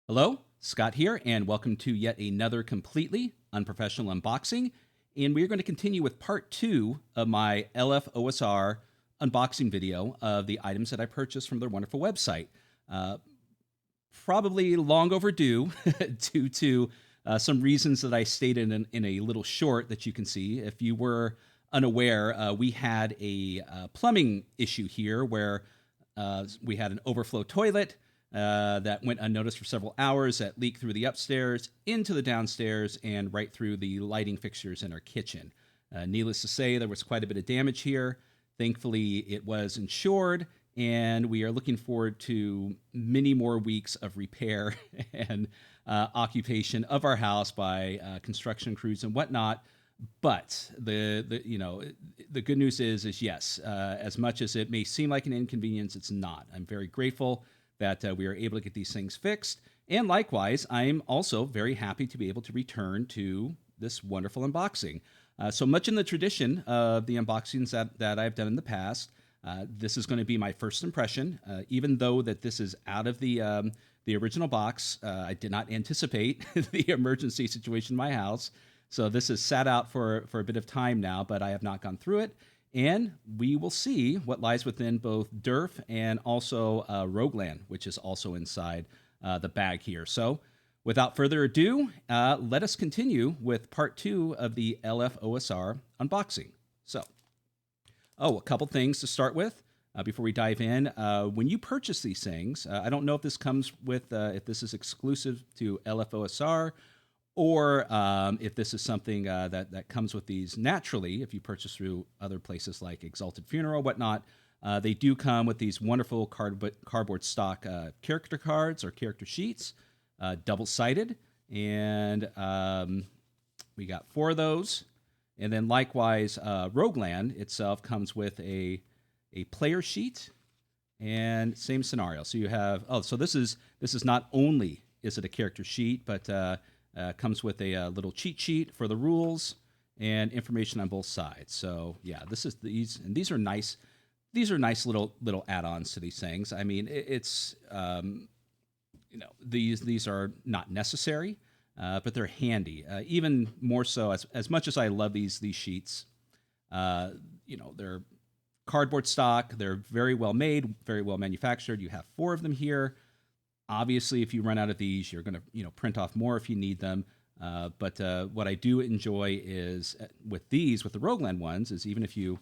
Hello, Scott here, and welcome to yet another completely unprofessional unboxing. And we're going to continue with part 2 of my LFOSR unboxing video of the items that I purchased from their wonderful website. Probably long overdue due to some reasons that I stated in a little short that you can see. If you were unaware, we had a plumbing issue here where we had an overflow toilet that went unnoticed for several hours, that leaked through the upstairs, into the downstairs, and right through the lighting fixtures in our kitchen. Needless to say, there was quite a bit of damage here. Thankfully, it was insured, and we are looking forward to many more weeks of repair and occupation of our house by construction crews and whatnot. But the good news is yes, as much as it may seem like an inconvenience, it's not. I'm very grateful that we are able to get these things fixed. And likewise, I'm also very happy to be able to return to this wonderful unboxing. So much in the tradition of the unboxings that I've done in the past, this is going to be my first impression. Even though that this is out of the original box, I did not anticipate the emergency situation in my house. So this has sat out for a bit of time now, but I have not gone through it. And we will see what lies within both Durf and also Rogueland, which is also inside the bag here. So without further ado, let us continue with part 2 of the LFOSR unboxing. So, a couple things to start with before we dive in. When you purchase these things, I don't know if this comes with, if this is exclusive to LFOSR, or if this is something that comes with these naturally, if you purchase through other places like Exalted Funeral, whatnot, they do come with these wonderful cardboard stock character cards or character sheets, double-sided, and we got 4 of those. And then likewise, Rogueland itself comes with a player sheet, and same scenario. So you have, so this is not only is it a character sheet, but comes with a little cheat sheet for the rules and information on both sides. So yeah, these are nice. These are nice little add-ons to these things. I mean, it's these are not necessary, but they're handy. Even more so, as much as I love these sheets, they're cardboard stock. They're very well made, very well manufactured. You have 4 of them here. Obviously, if you run out of these, you're going to print off more if you need them. But what I do enjoy is with the Rogueland ones, is even if you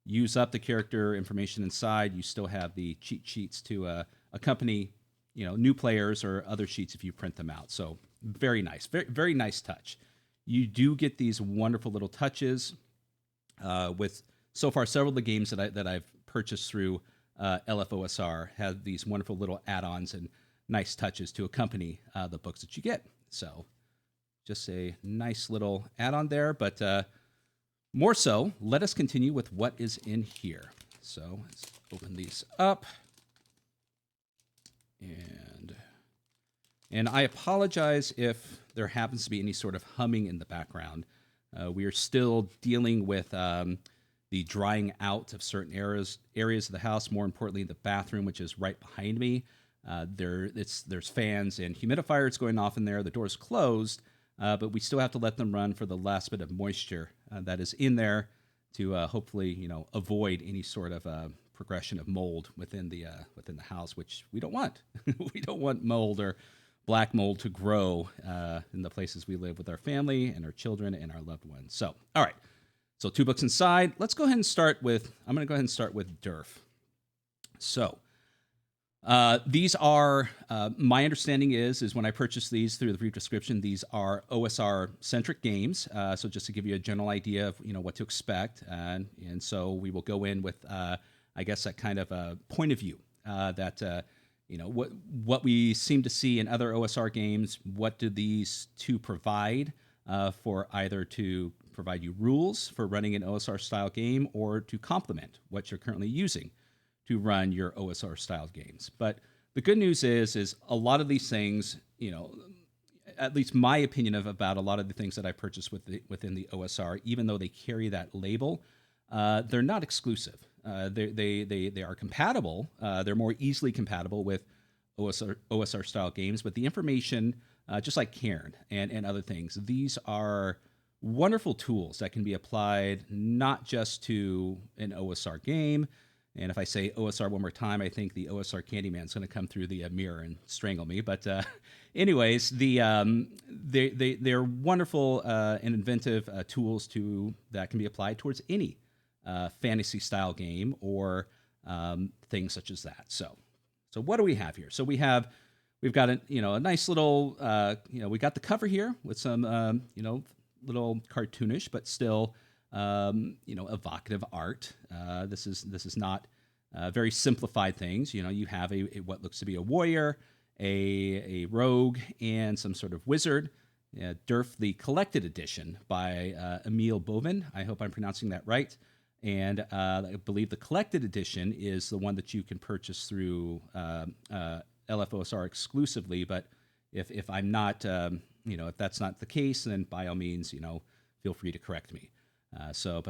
use up the character information inside, you still have the cheat sheets to accompany new players or other sheets if you print them out. So very nice, very very nice touch. You do get these wonderful little touches with so far several of the games that I've purchased through LFOSR have these wonderful little add-ons and nice touches to accompany the books that you get. So just a nice little add-on there, but more so, let us continue with what is in here. So let's open these up. And I apologize if there happens to be any sort of humming in the background. We are still dealing with the drying out of certain areas of the house, more importantly, the bathroom, which is right behind me. There's fans and humidifiers going off in there. The door's closed, but we still have to let them run for the last bit of moisture that is in there to hopefully avoid any sort of progression of mold within the house, which we don't want. We don't want mold or black mold to grow in the places we live with our family and our children and our loved ones. So, all right. So 2 books inside. Let's go ahead and start with. I'm going to go ahead and start with Derf. So. These are, my understanding is when I purchased these through the brief description, these are OSR-centric games. So just to give you a general idea of, what to expect. And so we will go in with, I guess, that kind of a point of view that, what we seem to see in other OSR games, what do these 2 provide for either to provide you rules for running an OSR-style game or to complement what you're currently using to run your OSR style games. But the good news is a lot of these things, at least my opinion about a lot of the things that I purchased within the OSR, even though they carry that label, they're not exclusive. They are compatible. They're more easily compatible with OSR style games, but the information, just like Cairn and other things, these are wonderful tools that can be applied not just to an OSR game. And if I say OSR one more time, I think the OSR Candyman's going to come through the mirror and strangle me. But anyways, they're wonderful and inventive tools that can be applied towards any fantasy style game or things such as that. So what do we have here? So we've got a nice little we got the cover here with some little cartoonish but still evocative art. This is not very simplified things. You have a what looks to be a warrior, a rogue, and some sort of wizard. Durf, the collected edition by Emil Bovin. I hope I'm pronouncing that right. And I believe the collected edition is the one that you can purchase through LFOSR exclusively. But if I'm not, if that's not the case, then by all means, feel free to correct me. So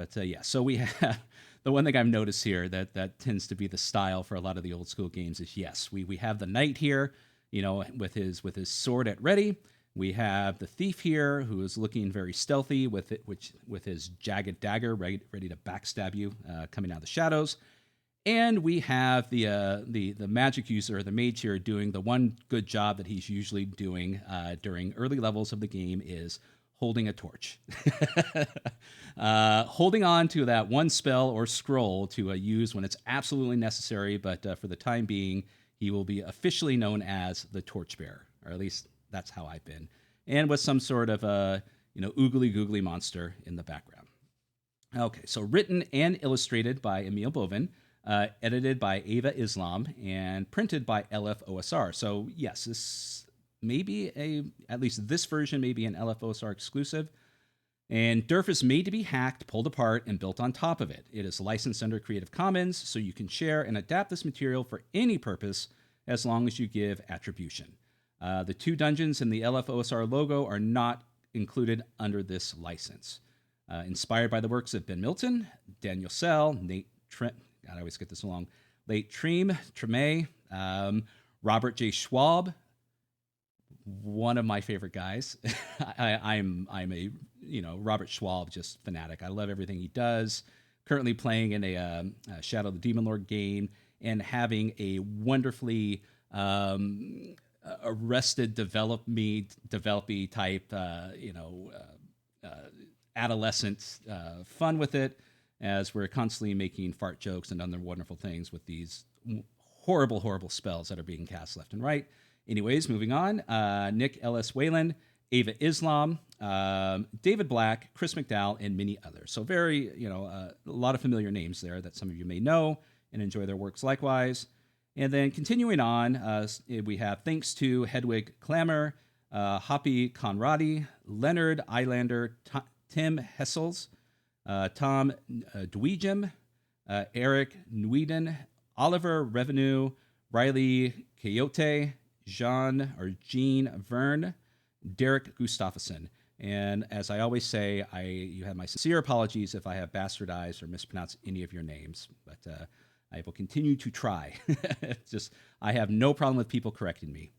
we have the one thing I've noticed here that tends to be the style for a lot of the old school games is, yes, we have the knight here, with his sword at ready. We have the thief here who is looking very stealthy with his jagged dagger ready to backstab you, coming out of the shadows. And we have the magic user, the mage here, doing the one good job that he's usually doing during early levels of the game is holding a torch. Holding on to that one spell or scroll to use when it's absolutely necessary, but for the time being, he will be officially known as the Torchbearer, or at least that's how I've been, and with some sort of oogly googly monster in the background. Okay, so written and illustrated by Emil Bovin, edited by Ava Islam, and printed by LFOSR. So yes, this may be at least this version may be an LFOSR exclusive. And Derf is made to be hacked, pulled apart, and built on top of it. It is licensed under Creative Commons, so you can share and adapt this material for any purpose as long as you give attribution. The 2 dungeons in the LFOSR logo are not included under this license. Inspired by the works of Ben Milton, Daniel Sell, Nate Trent, God, I always get this wrong, Late Treme, Robert J. Schwab, one of my favorite guys. I'm a Robert Schwab just fanatic. I love everything he does. Currently playing in a Shadow of the Demon Lord game and having a wonderfully arrested developy type adolescent fun with it, as we're constantly making fart jokes and other wonderful things with these horrible spells that are being cast left and right. Anyways, moving on. Nick L.S. Whalen, Ava Islam, David Black, Chris McDowell, and many others. So very, a lot of familiar names there that some of you may know and enjoy their works likewise. And then continuing on, we have thanks to Hedwig Klammer, Hoppy Conradi, Leonard Eilander, Tim Hessels, Tom Dweejim, Eric Nweden, Oliver Revenue, Riley Coyote, Jean Verne, Derek Gustafsson. And as I always say, you have my sincere apologies if I have bastardized or mispronounced any of your names, but I will continue to try. I have no problem with people correcting me.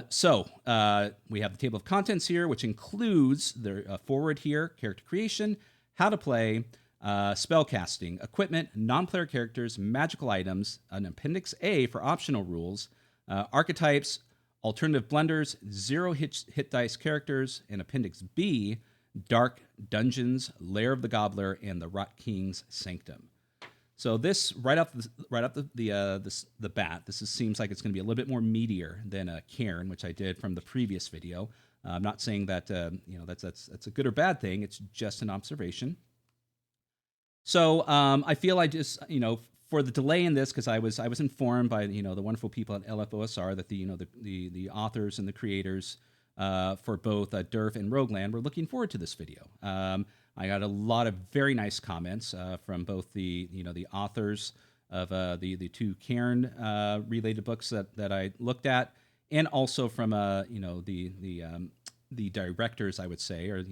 So we have the table of contents here, which includes the forward here, character creation, how to play, spellcasting, equipment, non-player characters, magical items, an appendix A for optional rules, archetypes, alternative blenders, 0 hit dice characters, and appendix B, dark dungeons, Lair of the Gobbler, and the Rot King's Sanctum. So this right off the bat, seems like it's going to be a little bit more meatier than Cairn, which I did from the previous video. I'm not saying that that's a good or bad thing. It's just an observation. So I feel I just for the delay in this, because I was informed by the wonderful people at LFOSR that the authors and the creators for both Derf and Rogueland were looking forward to this video. I got a lot of very nice comments from both the authors of the 2 Cairn related books that I looked at, and also from the directors, I would say, or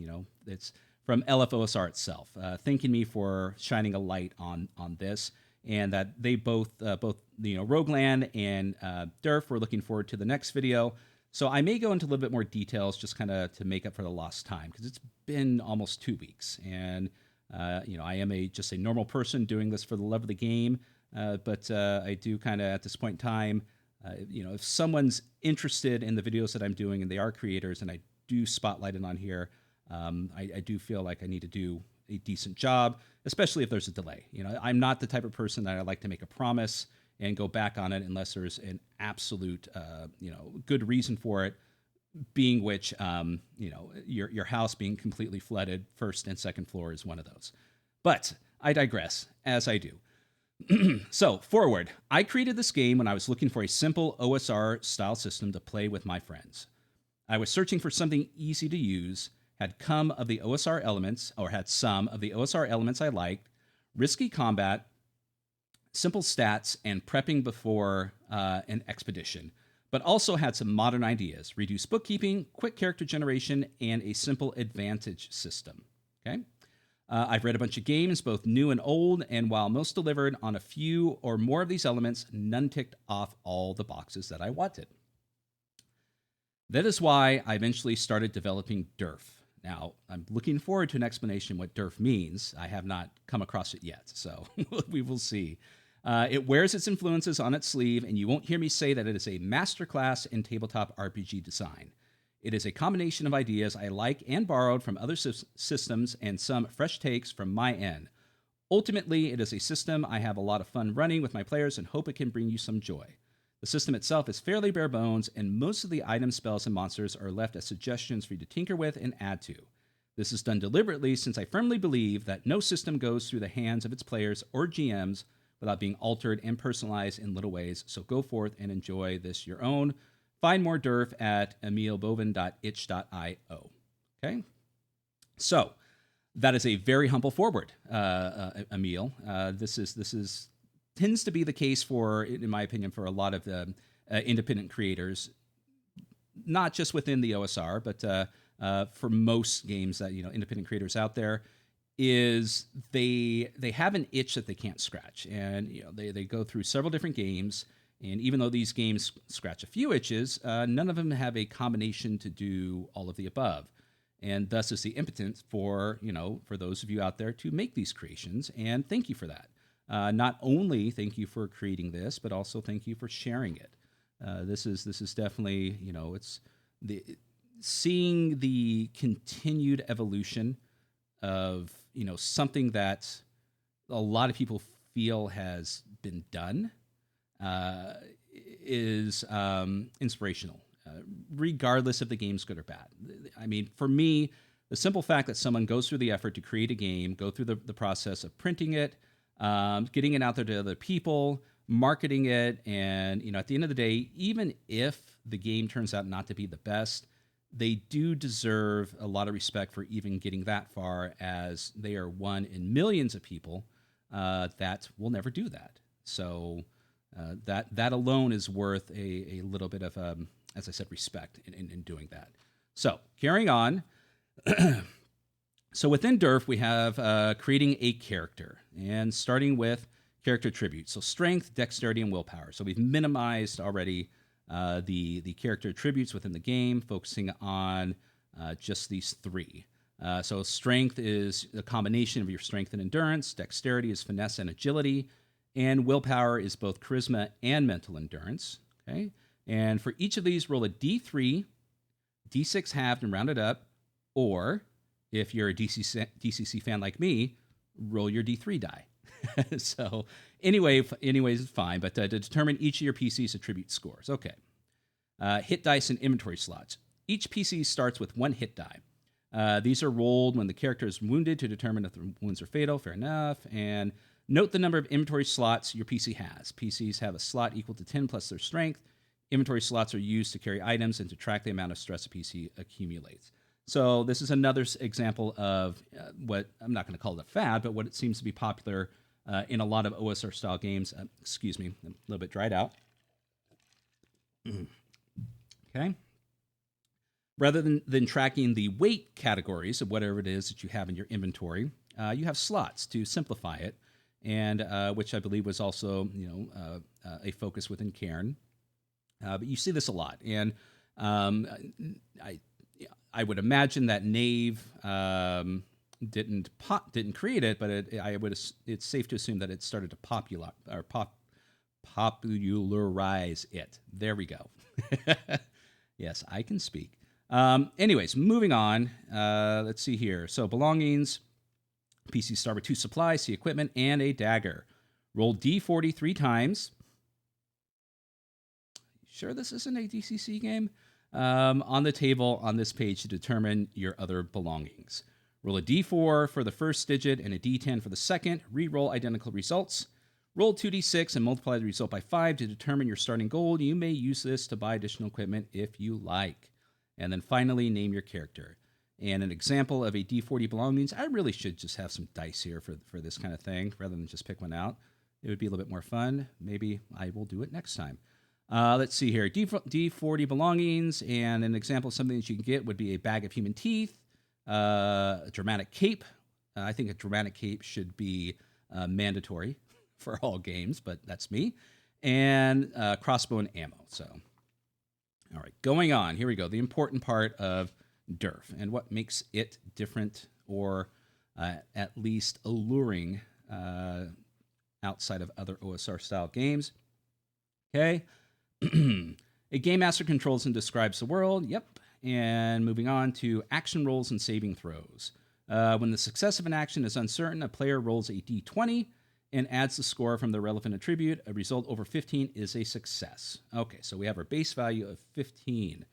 it's from LFOSR itself, thanking me for shining a light on this and that they both Rogueland and Durf were looking forward to the next video. So I may go into a little bit more details, just kind of to make up for the lost time, because it's been almost 2 weeks, and I am just a normal person doing this for the love of the game, but I do kind of at this point in time. If someone's interested in the videos that I'm doing and they are creators and I do spotlight it on here, I do feel like I need to do a decent job, especially if there's a delay. I'm not the type of person that I like to make a promise and go back on it unless there's an absolute, good reason for it, being which, your house being completely flooded, first and second floor is one of those. But I digress, as I do. So, forward. I created this game when I was looking for a simple OSR style system to play with my friends. I was searching for something easy to use, had some of the OSR elements I liked, risky combat, simple stats, and prepping before an expedition, but also had some modern ideas: reduced bookkeeping, quick character generation, and a simple advantage system. Okay. I've read a bunch of games, both new and old, and while most delivered on a few or more of these elements, none ticked off all the boxes that I wanted. That is why I eventually started developing Durf. Now, I'm looking forward to an explanation what Durf means. I have not come across it yet, so we will see. It wears its influences on its sleeve, and you won't hear me say that it is a masterclass in tabletop RPG design. It is a combination of ideas I like and borrowed from other systems and some fresh takes from my end. Ultimately, it is a system I have a lot of fun running with my players and hope it can bring you some joy. The system itself is fairly bare bones, and most of the items, spells, and monsters are left as suggestions for you to tinker with and add to. This is done deliberately since I firmly believe that no system goes through the hands of its players or GMs without being altered and personalized in little ways, so go forth and enjoy this your own. Find more Durf at emilbovin.itch.io. Okay? So, that is a very humble forward, Emil. This tends to be the case for, in my opinion, for a lot of independent creators, not just within the OSR, but for most games that independent creators out there, is they have an itch that they can't scratch, and they go through several different games. And even though these games scratch a few itches, none of them have a combination to do all of the above. And thus is the impetus for those of you out there to make these creations. And thank you for that. Not only thank you for creating this, but also thank you for sharing it. This is definitely, it's seeing the continued evolution of, something that a lot of people feel has been done. Is inspirational, regardless if the game's good or bad. I mean, for me, the simple fact that someone goes through the effort to create a game, go through the process of printing it, getting it out there to other people, marketing it, and at the end of the day, even if the game turns out not to be the best, they do deserve a lot of respect for even getting that far, as they are one in millions of people that will never do that. So that alone is worth a little bit of, as I said, respect in doing that. So carrying on. So within Durf, we have creating a character, and starting with character attributes. So strength, dexterity, and willpower. So we've minimized already the character attributes within the game, focusing on just these three. So strength is a combination of your strength and endurance. Dexterity is finesse and agility. And willpower is both charisma and mental endurance. Okay. And for each of these, roll a D3, D6 halved and rounded up, or if you're a DCC fan like me, roll your D3 die. So anyways, it's fine. But to determine each of your PC's attribute scores. Okay. Hit dice and inventory slots. Each PC starts with one hit die. These are rolled when the character is wounded to determine if the wounds are fatal. Fair enough. And note the number of inventory slots your PC has. PCs have a slot equal to 10 plus their strength. Inventory slots are used to carry items and to track the amount of stress a PC accumulates. So this is another example of what, I'm not going to call it a fad, but what it seems to be popular in a lot of OSR style games. Excuse me, I'm a little bit dried out. Okay. Rather than tracking the weight categories of whatever it is that you have in your inventory, you have slots to simplify it. and which I believe was also a focus within Cairn. But you see this a lot, and I I would imagine that Knave didn't create it, but it's safe to assume that it started to popularize it. There we go. Yes, I can speak. Anyways, moving on. Let's see here. So belongings. PC start with 2 supplies, C equipment, and a dagger. Roll D40 3 times. Sure this isn't a DCC game? On the table on this page to determine your other belongings. Roll a D4 for the first digit and a D10 for the second. Re-roll identical results. Roll 2d6 and multiply the result by 5 to determine your starting goal. You may use this to buy additional equipment if you like. And then finally, name your character. And an example of a D40 belongings, I really should just have some dice here for this kind of thing rather than just pick one out. It would be a little bit more fun. Maybe I will do it next time. Let's see here. D40 belongings, and an example of something that you can get would be a bag of human teeth, a dramatic cape. I think a dramatic cape should be mandatory for all games, but that's me. And crossbow and ammo. So, all right, going on. Here we go. The important part of Durf and what makes it different or at least alluring outside of other OSR style games. Okay. A game master controls and describes the world. Yep. And moving on to action rolls and saving throws. When the success of an action is uncertain, a player rolls a d20 and adds the score from the relevant attribute. A result over 15 is a success. Okay, so we have our base value of 15.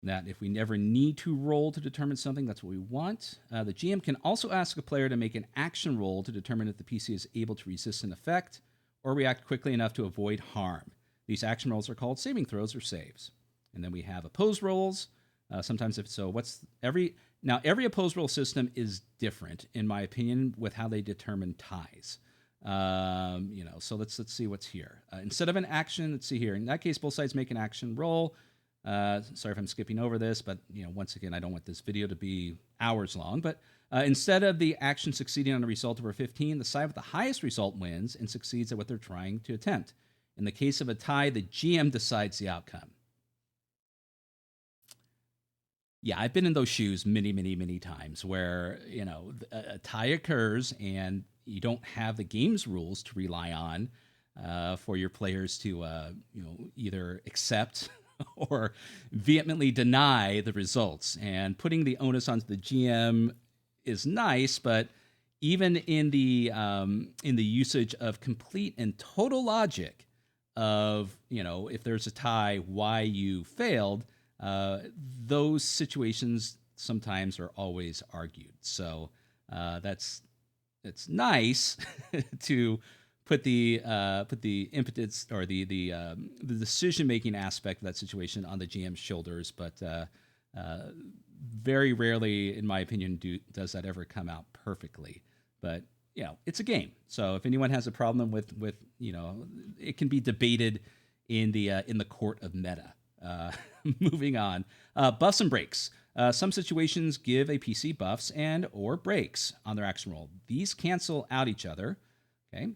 That if we never need to roll to determine something, that's what we want. The GM can also ask a player to make an action roll to determine if the PC is able to resist an effect or react quickly enough to avoid harm. These action rolls are called saving throws or saves. And then we have opposed rolls. Sometimes if so, every opposed roll system is different, in my opinion, with how they determine ties. So let's see what's here. Instead of an action, let's see here. In that case, both sides make an action roll. Sorry if I'm skipping over this, but once again, I don't want this video to be hours long. But instead of the action succeeding on a result over 15, the side with the highest result wins and succeeds at what they're trying to attempt. In the case of a tie, the GM decides the outcome. Yeah, I've been in those shoes many, many, many times where a tie occurs and you don't have the game's rules to rely on for your players to either accept or vehemently deny the results. And putting the onus onto the GM is nice, but even in the usage of complete and total logic of if there's a tie, why you failed, those situations sometimes are always argued. So it's nice to put the impetus or the decision making aspect of that situation on the GM's shoulders, but very rarely, in my opinion, does that ever come out perfectly. But it's a game, so if anyone has a problem with it can be debated in the court of meta. Moving on, buffs and breaks. Some situations give a PC buffs and or breaks on their action roll. These cancel out each other. Okay.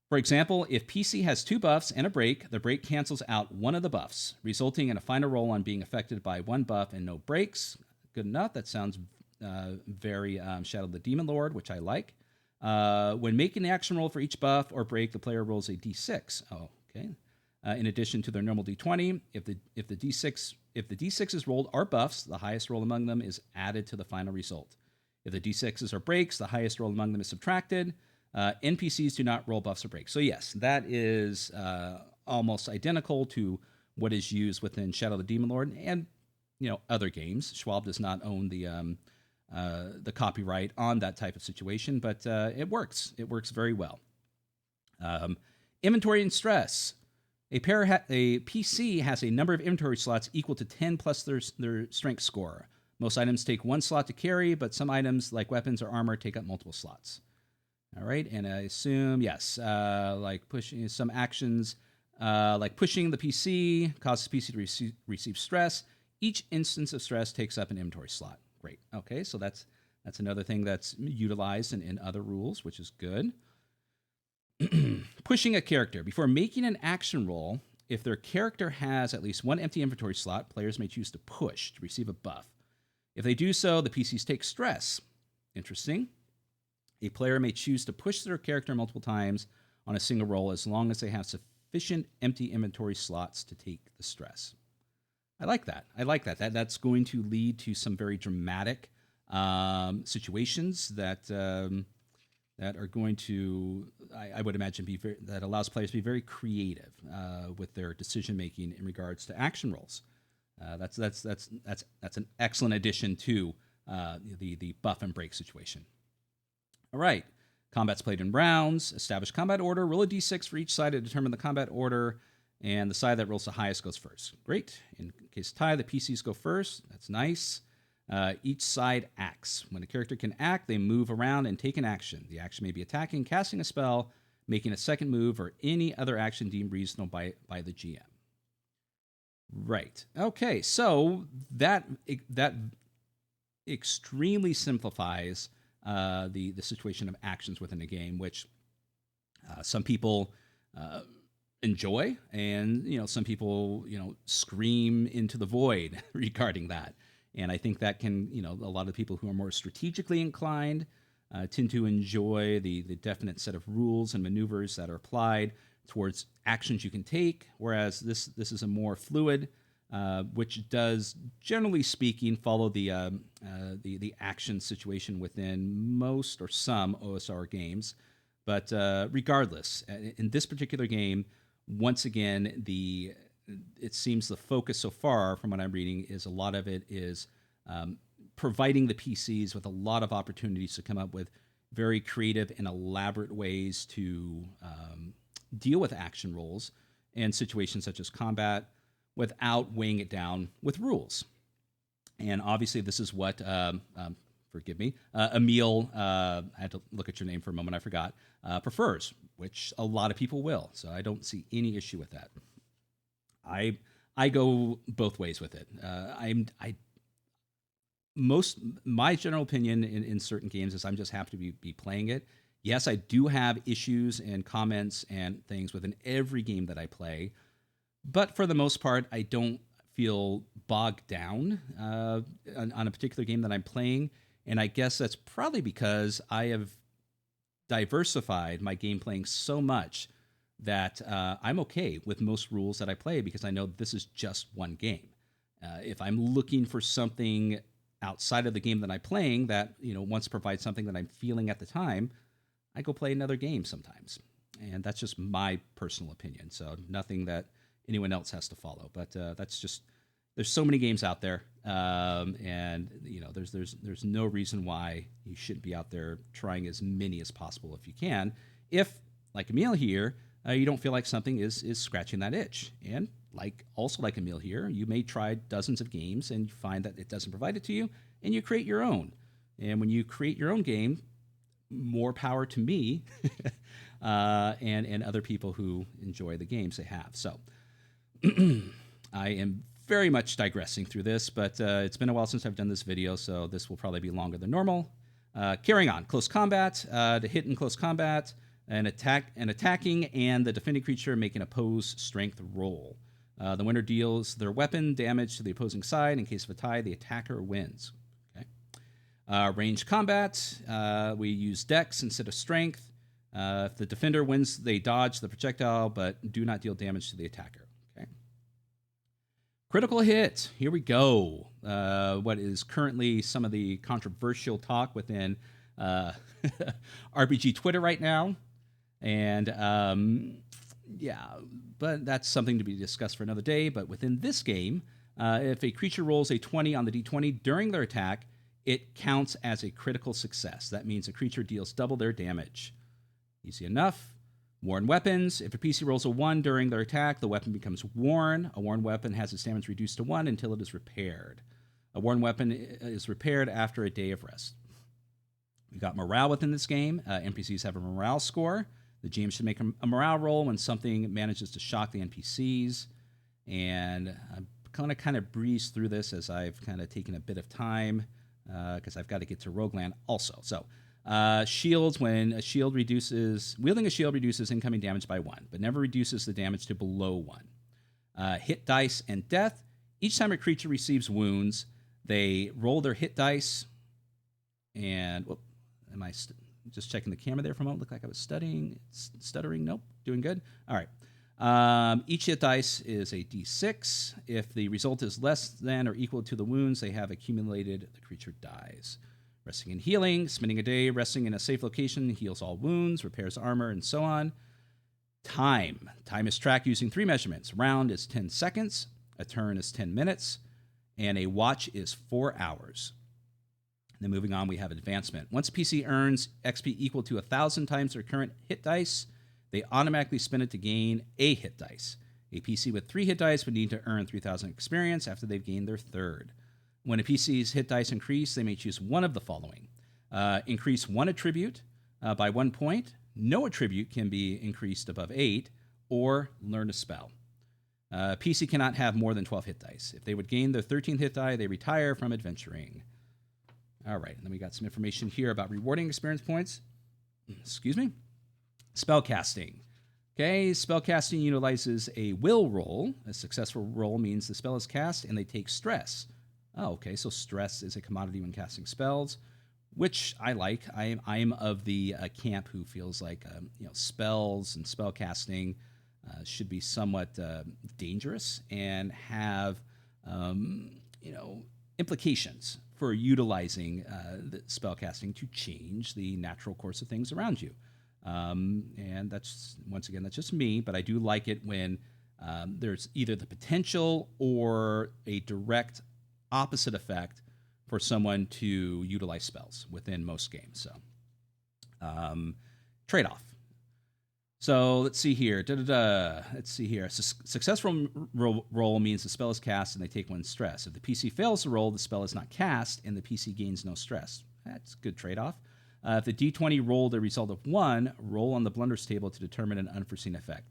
For example, if PC has 2 buffs and a break, the break cancels out one of the buffs, resulting in a final roll on being affected by 1 buff and no breaks. Good enough. That sounds very Shadow of the Demon Lord, which I like. When making the action roll for each buff or break, the player rolls a d6. Oh, okay. In addition to their normal d20, if the d6s rolled are buffs, the highest roll among them is added to the final result. If the d6s are breaks, the highest roll among them is subtracted. NPCs do not roll buffs or breaks. So yes, that is almost identical to what is used within Shadow of the Demon Lord and other games. Schwab does not own the copyright on that type of situation, but it works. It works very well. Inventory and stress. A PC has a number of inventory slots equal to 10 plus their strength score. Most items take 1 slot to carry, but some items like weapons or armor take up multiple slots. All right, and I assume, yes, like pushing some actions, like pushing the PC causes the PC to receive stress. Each instance of stress takes up an inventory slot. Great. Okay, so that's another thing that's utilized in other rules, which is good. Pushing a character. Before making an action roll, if their character has at least one empty inventory slot, players may choose to push to receive a buff. If they do so, the PCs take stress. Interesting. A player may choose to push their character multiple times on a single roll as long as they have sufficient empty inventory slots to take the stress. I like that. That's going to lead to some very dramatic situations that are going to, I would imagine, that allows players to be very creative with their decision making in regards to action rolls. That's an excellent addition to the buff and break situation. All right, combat's played in rounds. Establish combat order. Roll a d6 for each side to determine the combat order, and the side that rolls the highest goes first. Great. In case of tie, the PCs go first. That's nice. Each side acts. When a character can act, they move around and take an action. The action may be attacking, casting a spell, making a second move, or any other action deemed reasonable by the GM. Right. Okay. So that extremely simplifies the situation of actions within a game, which some people enjoy, and some people scream into the void regarding that. And I think that can a lot of people who are more strategically inclined tend to enjoy the definite set of rules and maneuvers that are applied towards actions you can take, whereas this is a more fluid, which does, generally speaking, follow the action situation within most or some OSR games. But regardless, in this particular game, once again, it seems the focus so far, from what I'm reading, is a lot of it is providing the PCs with a lot of opportunities to come up with very creative and elaborate ways to deal with action rolls and situations such as combat without weighing it down with rules. And obviously, this is what, forgive me, Emil, I had to look at your name for a moment, I forgot, prefers, which a lot of people will. So I don't see any issue with that. I go both ways with it. My general opinion in certain games is I'm just happy to be playing it. Yes, I do have issues and comments and things within every game that I play, but for the most part, I don't feel bogged down on a particular game that I'm playing. And I guess that's probably because I have diversified my game playing so much that I'm okay with most rules that I play because I know this is just one game. If I'm looking for something outside of the game that I'm playing that wants to provide something that I'm feeling at the time, I go play another game sometimes. And that's just my personal opinion. So nothing that anyone else has to follow. But that's just, there's so many games out there, and there's no reason why you shouldn't be out there trying as many as possible if you can. If, like Emil here, you don't feel like something is scratching that itch, and like Emil here, you may try dozens of games and you find that it doesn't provide it to you, and you create your own. And when you create your own game, more power to me, and other people who enjoy the games they have. So I am very much digressing through this, but it's been a while since I've done this video, so this will probably be longer than normal. Carrying on, close combat, to hit in close combat, attacking, and the defending creature make an opposed strength roll. The winner deals their weapon damage to the opposing side. In case of a tie, the attacker wins. Okay. Ranged combat, we use dex instead of strength. If the defender wins, they dodge the projectile, but do not deal damage to the attacker. Okay. Critical hit. Here we go. What is currently some of the controversial talk within RPG Twitter right now. And yeah, but that's something to be discussed for another day. But within this game, if a creature rolls a 20 on the d20 during their attack, it counts as a critical success. That means a creature deals double their damage. Easy enough. Worn weapons. If a PC rolls a 1 during their attack, the weapon becomes worn. A worn weapon has its damage reduced to 1 until it is repaired. A worn weapon is repaired after a day of rest. We got morale within this game. NPCs have a morale score. The GM should make a morale roll when something manages to shock the NPCs. And I'm going to kind of breeze through this as I've kind of taken a bit of time because I've got to get to Rogueland also. So Shields, when a shield reduces, wielding a shield reduces incoming damage by 1, but never reduces the damage to below 1. Hit dice and death. Each time a creature receives wounds, they roll their hit dice. And am I just checking the camera there for a moment? Looked like I was stuttering. Nope, doing good. All right. Each hit dice is a d6. If the result is less than or equal to the wounds they have accumulated, the creature dies. Resting and healing, spending a day resting in a safe location heals all wounds, repairs armor, and so on. Time. Time is tracked using 3 measurements. Round is 10 seconds, a turn is 10 minutes, and a watch is 4 hours. And then moving on, we have advancement. Once a PC earns XP equal to 1,000 times their current hit dice, they automatically spend it to gain a hit dice. A PC with 3 hit dice would need to earn 3,000 experience after they've gained their third. When a PC's hit dice increase, they may choose one of the following. Increase one attribute by 1 point. No attribute can be increased above 8, or learn a spell. PC cannot have more than 12 hit dice. If they would gain their 13th hit die, they retire from adventuring. All right, and then we got some information here about rewarding experience points. Excuse me. Spellcasting. Okay, spellcasting utilizes a will roll. A successful roll means the spell is cast and they take stress. Oh, okay, so stress is a commodity when casting spells, which I like. I'm of the camp who feels like spells and spellcasting should be somewhat dangerous and have implications for utilizing the spellcasting to change the natural course of things around you. And that's just me, but I do like it when there's either the potential or a direct opposite effect for someone to utilize spells within most games. So, trade-off. So let's see here. Let's see here. Successful roll means the spell is cast and they take 1 stress. If the PC fails to roll, the spell is not cast and the PC gains no stress. That's a good trade-off. If the D20 rolled a result of 1, roll on the blunders table to determine an unforeseen effect.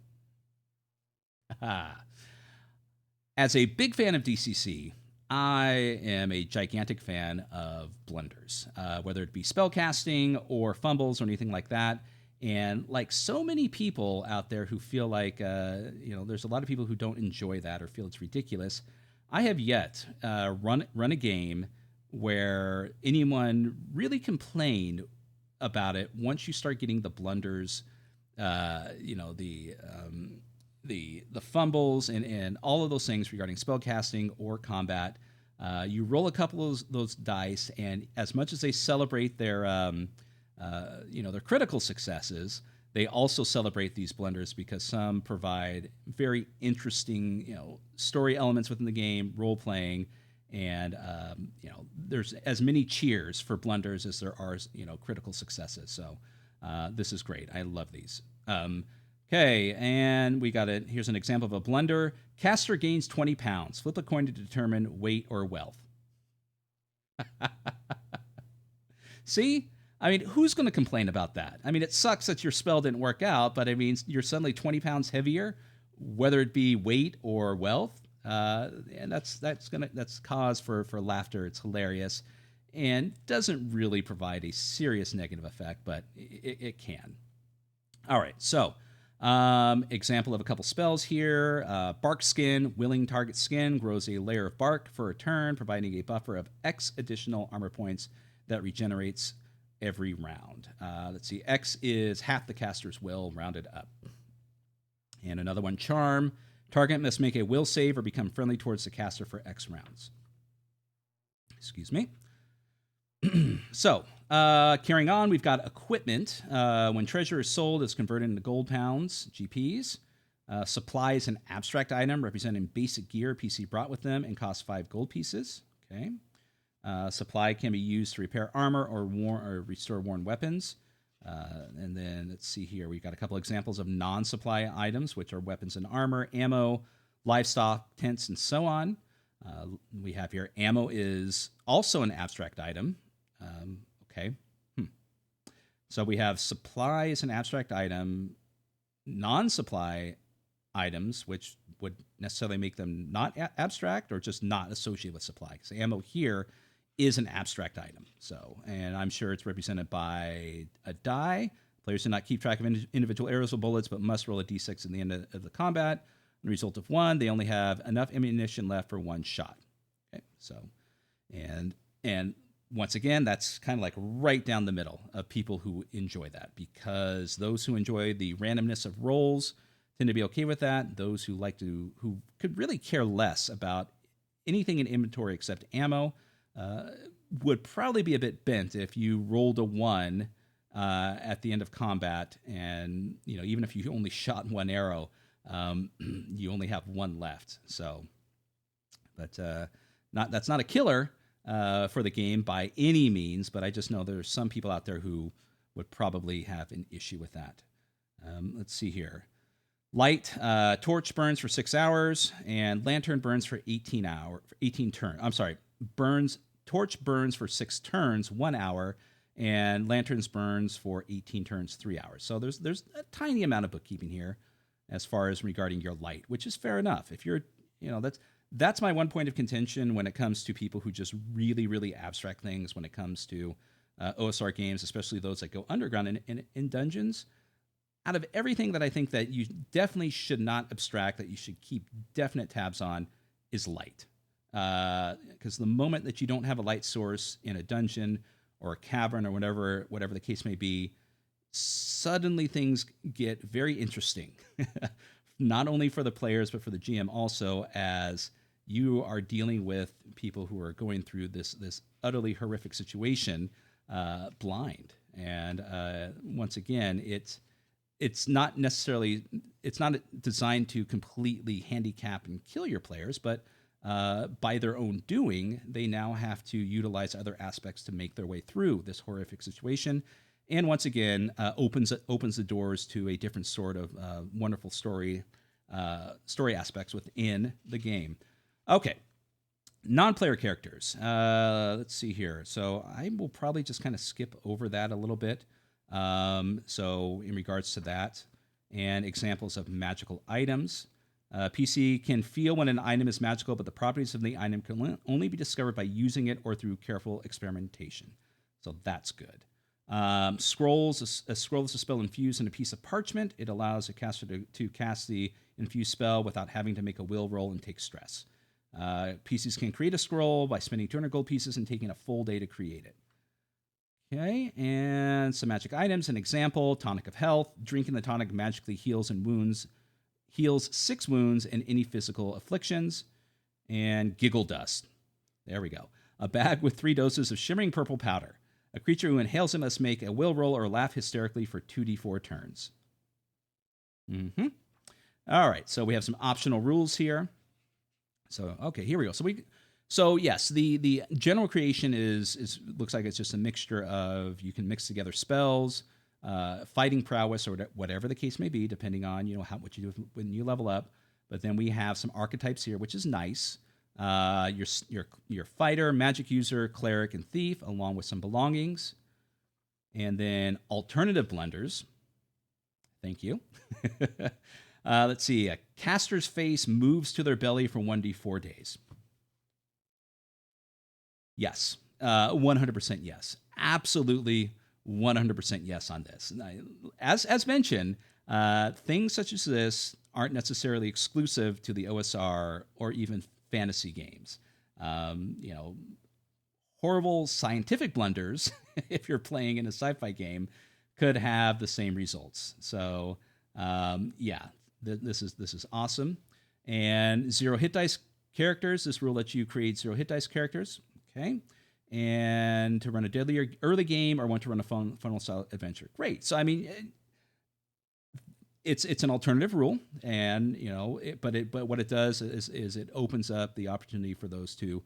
As a big fan of DCC, I am a gigantic fan of blunders, whether it be spellcasting or fumbles or anything like that. And like so many people out there who feel like, there's a lot of people who don't enjoy that or feel it's ridiculous. I have yet run a game where anyone really complained about it once you start getting the blunders, the fumbles and all of those things regarding spellcasting or combat. You roll a couple of those dice, and as much as they celebrate their critical successes, they also celebrate these blunders because some provide very interesting, story elements within the game, role playing, and there's as many cheers for blunders as there are, critical successes. So this is great. I love these. Okay, and we got it. Here's an example of a blunder. Caster gains 20 pounds. Flip a coin to determine weight or wealth. See? I mean, who's going to complain about that? I mean, it sucks that your spell didn't work out, but I mean, you're suddenly 20 pounds heavier, whether it be weight or wealth, and that's cause for laughter. It's hilarious, and doesn't really provide a serious negative effect, but it can. All right, so example of a couple spells here. Bark Skin, willing target skin grows a layer of bark for a turn, providing a buffer of X additional armor points that regenerates every round. Let's see, X is half the caster's will rounded up. And another one, Charm. Target must make a will save or become friendly towards the caster for X rounds. Excuse me. So, carrying on, we've got equipment. When treasure is sold, it's converted into gold pounds, GPs. Supply is an abstract item representing basic gear PC brought with them and costs 5 gold pieces. Okay. Supply can be used to repair armor or restore worn weapons. And then let's see here. We've got a couple examples of non-supply items, which are weapons and armor, ammo, livestock, tents, and so on. We have here ammo is also an abstract item. Okay. So we have supply as an abstract item, non-supply items, which would necessarily make them not abstract or just not associated with supply. Because ammo here is an abstract item. So, and I'm sure it's represented by a die. Players do not keep track of individual arrows or bullets, but must roll a d6 in the end of the combat. The result of 1, they only have enough ammunition left for 1 shot. Okay, so, and once again, that's kind of like right down the middle of people who enjoy that, because those who enjoy the randomness of rolls tend to be okay with that. Those who who could really care less about anything in inventory except ammo, would probably be a bit bent if you rolled a 1 at the end of combat, and even if you only shot 1 arrow, you only have 1 left. So, but that's not a killer for the game by any means. But I just know there's some people out there who would probably have an issue with that. Let's see here. Light torch burns for 6 hours, and lantern burns for 18 turns. I'm sorry, torch burns for 6 turns, 1 hour, and lanterns burns for 18 turns, 3 hours. So there's a tiny amount of bookkeeping here as far as regarding your light, which is fair enough. If you're, that's my one point of contention when it comes to people who just really, really abstract things when it comes to OSR games, especially those that go underground in dungeons. Out of everything that I think that you definitely should not abstract, that you should keep definite tabs on, is light. Because the moment that you don't have a light source in a dungeon or a cavern or whatever the case may be, suddenly things get very interesting. Not only for the players, but for the GM also, as you are dealing with people who are going through this utterly horrific situation blind. And once again, it's not designed to completely handicap and kill your players, but by their own doing, they now have to utilize other aspects to make their way through this horrific situation. And once again, opens the doors to a different sort of wonderful story aspects within the game. Okay, non-player characters. Let's see here. So I will probably just kind of skip over that a little bit. So in regards to that, and examples of magical items. PC can feel when an item is magical, but the properties of the item can only be discovered by using it or through careful experimentation. So that's good. Scrolls. A scroll is a spell infused in a piece of parchment. It allows a caster to cast the infused spell without having to make a will roll and take stress. PCs can create a scroll by spending 200 gold pieces and taking a full day to create it. Okay, and some magic items. An example, Tonic of Health. Drinking the tonic magically heals 6 wounds and any physical afflictions. And Giggle Dust. There we go. A bag with 3 doses of shimmering purple powder. A creature who inhales it must make a will roll or laugh hysterically for 2d4 turns. All right, so we have some optional rules here. So, okay, here we go. So yes, the general creation is looks like it's just a mixture of, you can mix together spells, fighting prowess, or whatever the case may be, depending on what you do when you level up. But then we have some archetypes here, which is nice. Your fighter, magic user, cleric, and thief, along with some belongings. And then alternative blenders. Thank you. Let's see. A caster's face moves to their belly for 1d4 days. Yes. 100% yes. Absolutely 100% yes on this. As mentioned, things such as this aren't necessarily exclusive to the OSR or even fantasy games. Horrible scientific blunders, if you're playing in a sci-fi game, could have the same results. So, this is awesome. And 0 hit dice characters. This rule lets you create 0 hit dice characters. Okay. And to run a deadlier early game or want to run a funnel style adventure. Great. So, I mean, it's an alternative rule, and but what it does is it opens up the opportunity for those to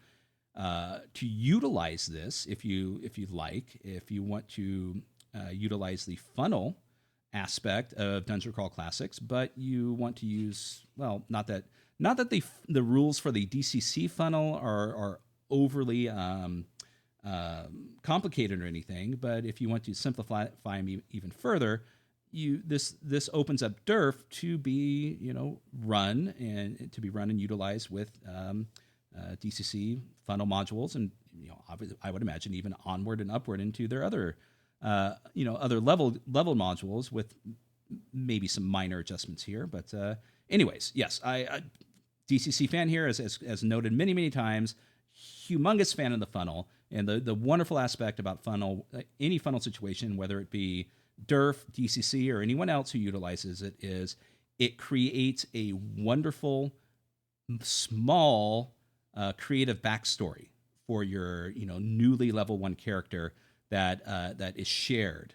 utilize this if you like. If you want to utilize the funnel aspect of Dungeon Crawl Classics, but you want to use, well, not that the rules for the DCC funnel are overly complicated or anything, but if you want to simplify them even further, this opens up Durf to be run and utilized with DCC funnel modules, and I would imagine even onward and upward into their other, other level modules with maybe some minor adjustments here. But anyways, yes, I DCC fan here, as noted many times, humongous fan of the funnel, and the wonderful aspect about funnel, any funnel situation, whether it be Durf, DCC, or anyone else who utilizes it, is it creates a wonderful, small, creative backstory for your newly level 1 character that is shared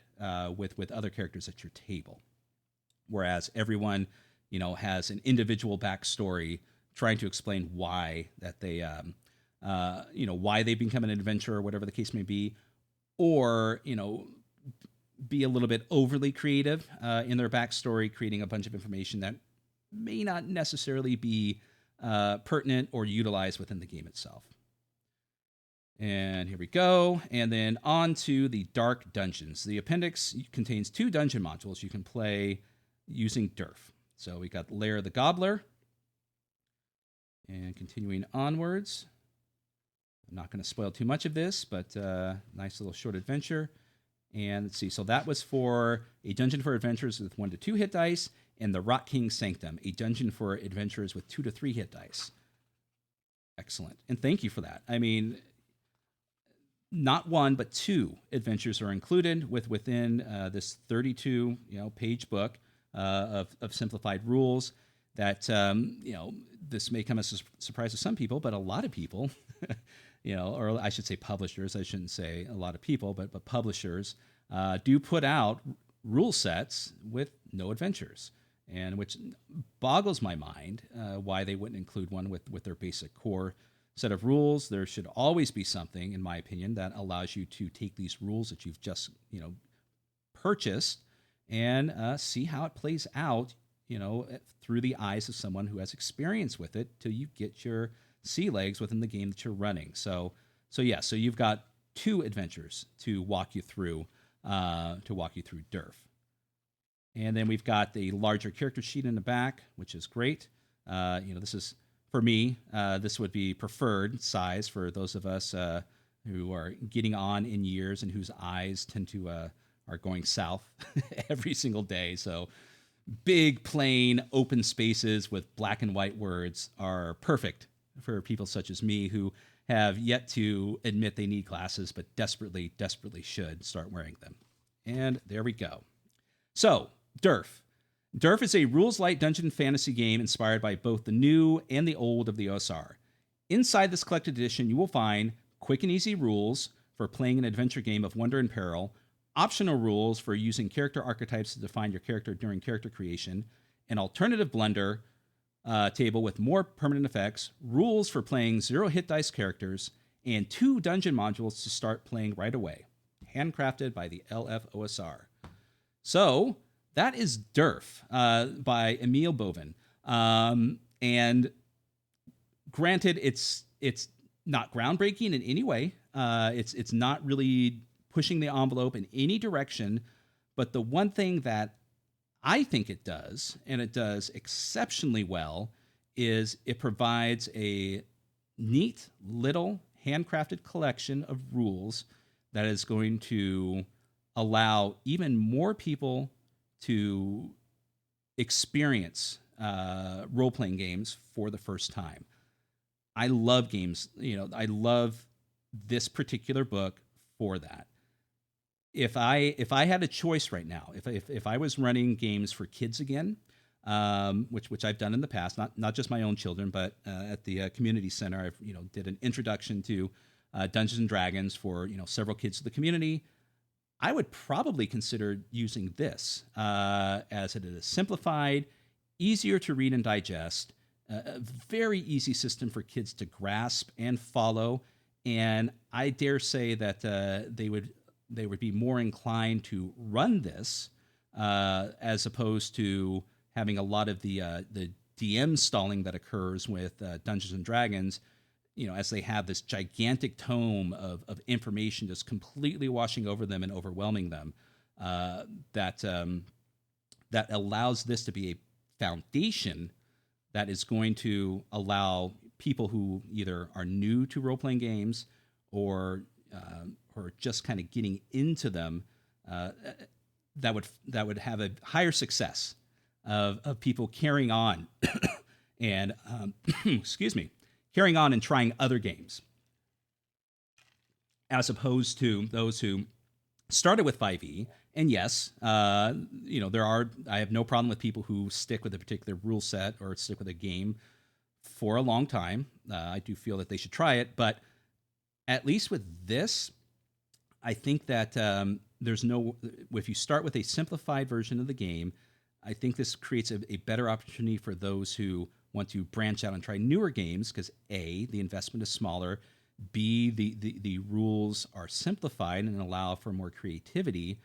with other characters at your table. Whereas everyone has an individual backstory trying to explain why that they why they become an adventurer, whatever the case may be, or be a little bit overly creative in their backstory, creating a bunch of information that may not necessarily be pertinent or utilized within the game itself. And here we go. And then on to the Dark Dungeons. The appendix contains 2 dungeon modules you can play using Durf. So we got Lair of the Gobbler. And continuing onwards. I'm not going to spoil too much of this, but nice little short adventure. And let's see. So that was for a dungeon for adventurers with 1 to 2 hit dice, and the Rock King Sanctum, a dungeon for adventurers with 2 to 3 hit dice. Excellent. And thank you for that. I mean, not 1, but 2 adventures are included within this 32 page book of simplified rules. That this may come as a surprise to some people, but a lot of people, or I should say publishers. I shouldn't say a lot of people, but publishers do put out rule sets with no adventures, and which boggles my mind why they wouldn't include one with their basic core set of rules. There should always be something, in my opinion, that allows you to take these rules that you've just purchased and see how it plays out, through the eyes of someone who has experience with it, till you get your sea legs within the game that you're running. So you've got 2 adventures to walk you through Durf. And then we've got the larger character sheet in the back, which is great. This is, for me, this would be preferred size for those of us who are getting on in years and whose eyes tend to are going south every single day. So big, plain, open spaces with black and white words are perfect for people such as me who have yet to admit they need glasses, but desperately should start wearing them. And there we go. So, Durf. Durf is a rules-light dungeon fantasy game inspired by both the new and the old of the OSR. Inside this collected edition, you will find quick and easy rules for playing an adventure game of wonder and peril, optional rules for using character archetypes to define your character during character creation, an alternative blender table with more permanent effects, rules for playing 0 hit dice characters, and 2 dungeon modules to start playing right away, handcrafted by the LFOSR. So that is Durf by Emil Bovin. And granted, it's not groundbreaking in any way. It's not really pushing the envelope in any direction. But the one thing that I think it does, and it does exceptionally well, is it provides a neat little handcrafted collection of rules that is going to allow even more people to experience role-playing games for the first time. I love games. I love this particular book for that. If I had a choice right now, if I was running games for kids again, which I've done in the past, not just my own children, but at the community center, I've did an introduction to Dungeons and Dragons for several kids of the community. I would probably consider using this as it is simplified, easier to read and digest, a very easy system for kids to grasp and follow, and I dare say that they would be more inclined to run this as opposed to having a lot of the DM stalling that occurs with Dungeons and Dragons. As they have this gigantic tome of information just completely washing over them and overwhelming them, that allows this to be a foundation that is going to allow people who either are new to role-playing games or just kind of getting into them, uh, that would have a higher success of people carrying on and excuse me, carrying on and trying other games, as opposed to those who started with 5e. And yes, I have no problem with people who stick with a particular rule set or stick with a game for a long time. I do feel that they should try it, but at least with this, I think that there's no. If you start with a simplified version of the game, I think this creates a better opportunity for those who want to branch out and try newer games, because A, the investment is smaller, B, the rules are simplified and allow for more creativity,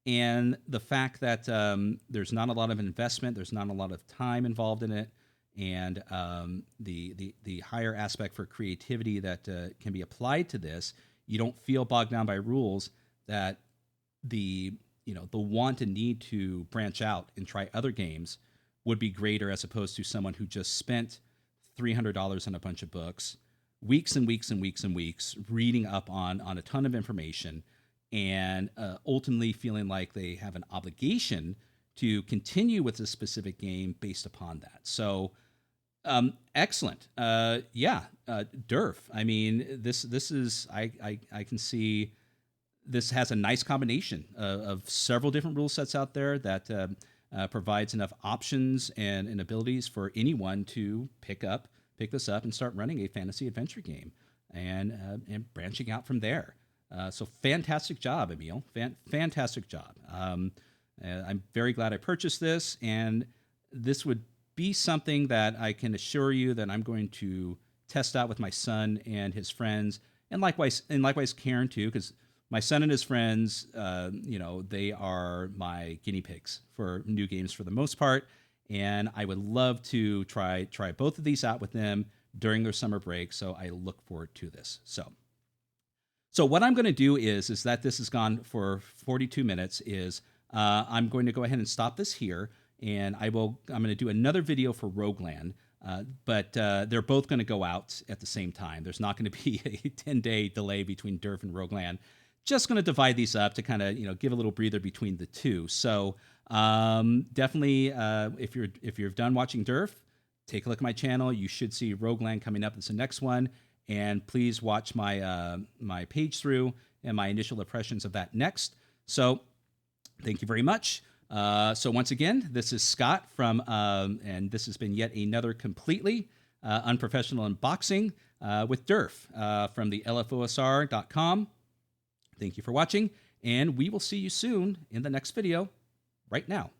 and the fact that there's not a lot of investment, there's not a lot of time involved in it, and the higher aspect for creativity that can be applied to this, you don't feel bogged down by rules. That the want and need to branch out and try other games would be greater, as opposed to someone who just spent $300 on a bunch of books, weeks and weeks and weeks and weeks reading up on a ton of information, and ultimately feeling like they have an obligation to continue with a specific game based upon that. So, excellent. Durf. I mean, this is I can see this has a nice combination of several different rule sets out there that provides enough options and abilities for anyone to pick this up and start running a fantasy adventure game, and branching out from there. So fantastic job, Emil. Fantastic job. I'm very glad I purchased this, and this would be something that I can assure you that I'm going to test out with my son and his friends, and likewise Karen too, because my son and his friends, they are my guinea pigs for new games for the most part, and I would love to try both of these out with them during their summer break. So I look forward to this. So what I'm going to do is that this has gone for 42 minutes. I'm going to go ahead and stop this here, and I'm going to do another video for Rogueland, but they're both going to go out at the same time. There's not going to be a 10-day delay between Durf and Rogueland. Just going to divide these up to kind of give a little breather between the two. So definitely, if you're done watching Durf, take a look at my channel. You should see Rogueland coming up. It's the next one, and please watch my my page through and my initial impressions of that next. So thank you very much. So once again, this is Scott from, and this has been yet another completely unprofessional unboxing with Durf from the LFOSR.com. Thank you for watching, and we will see you soon in the next video right now.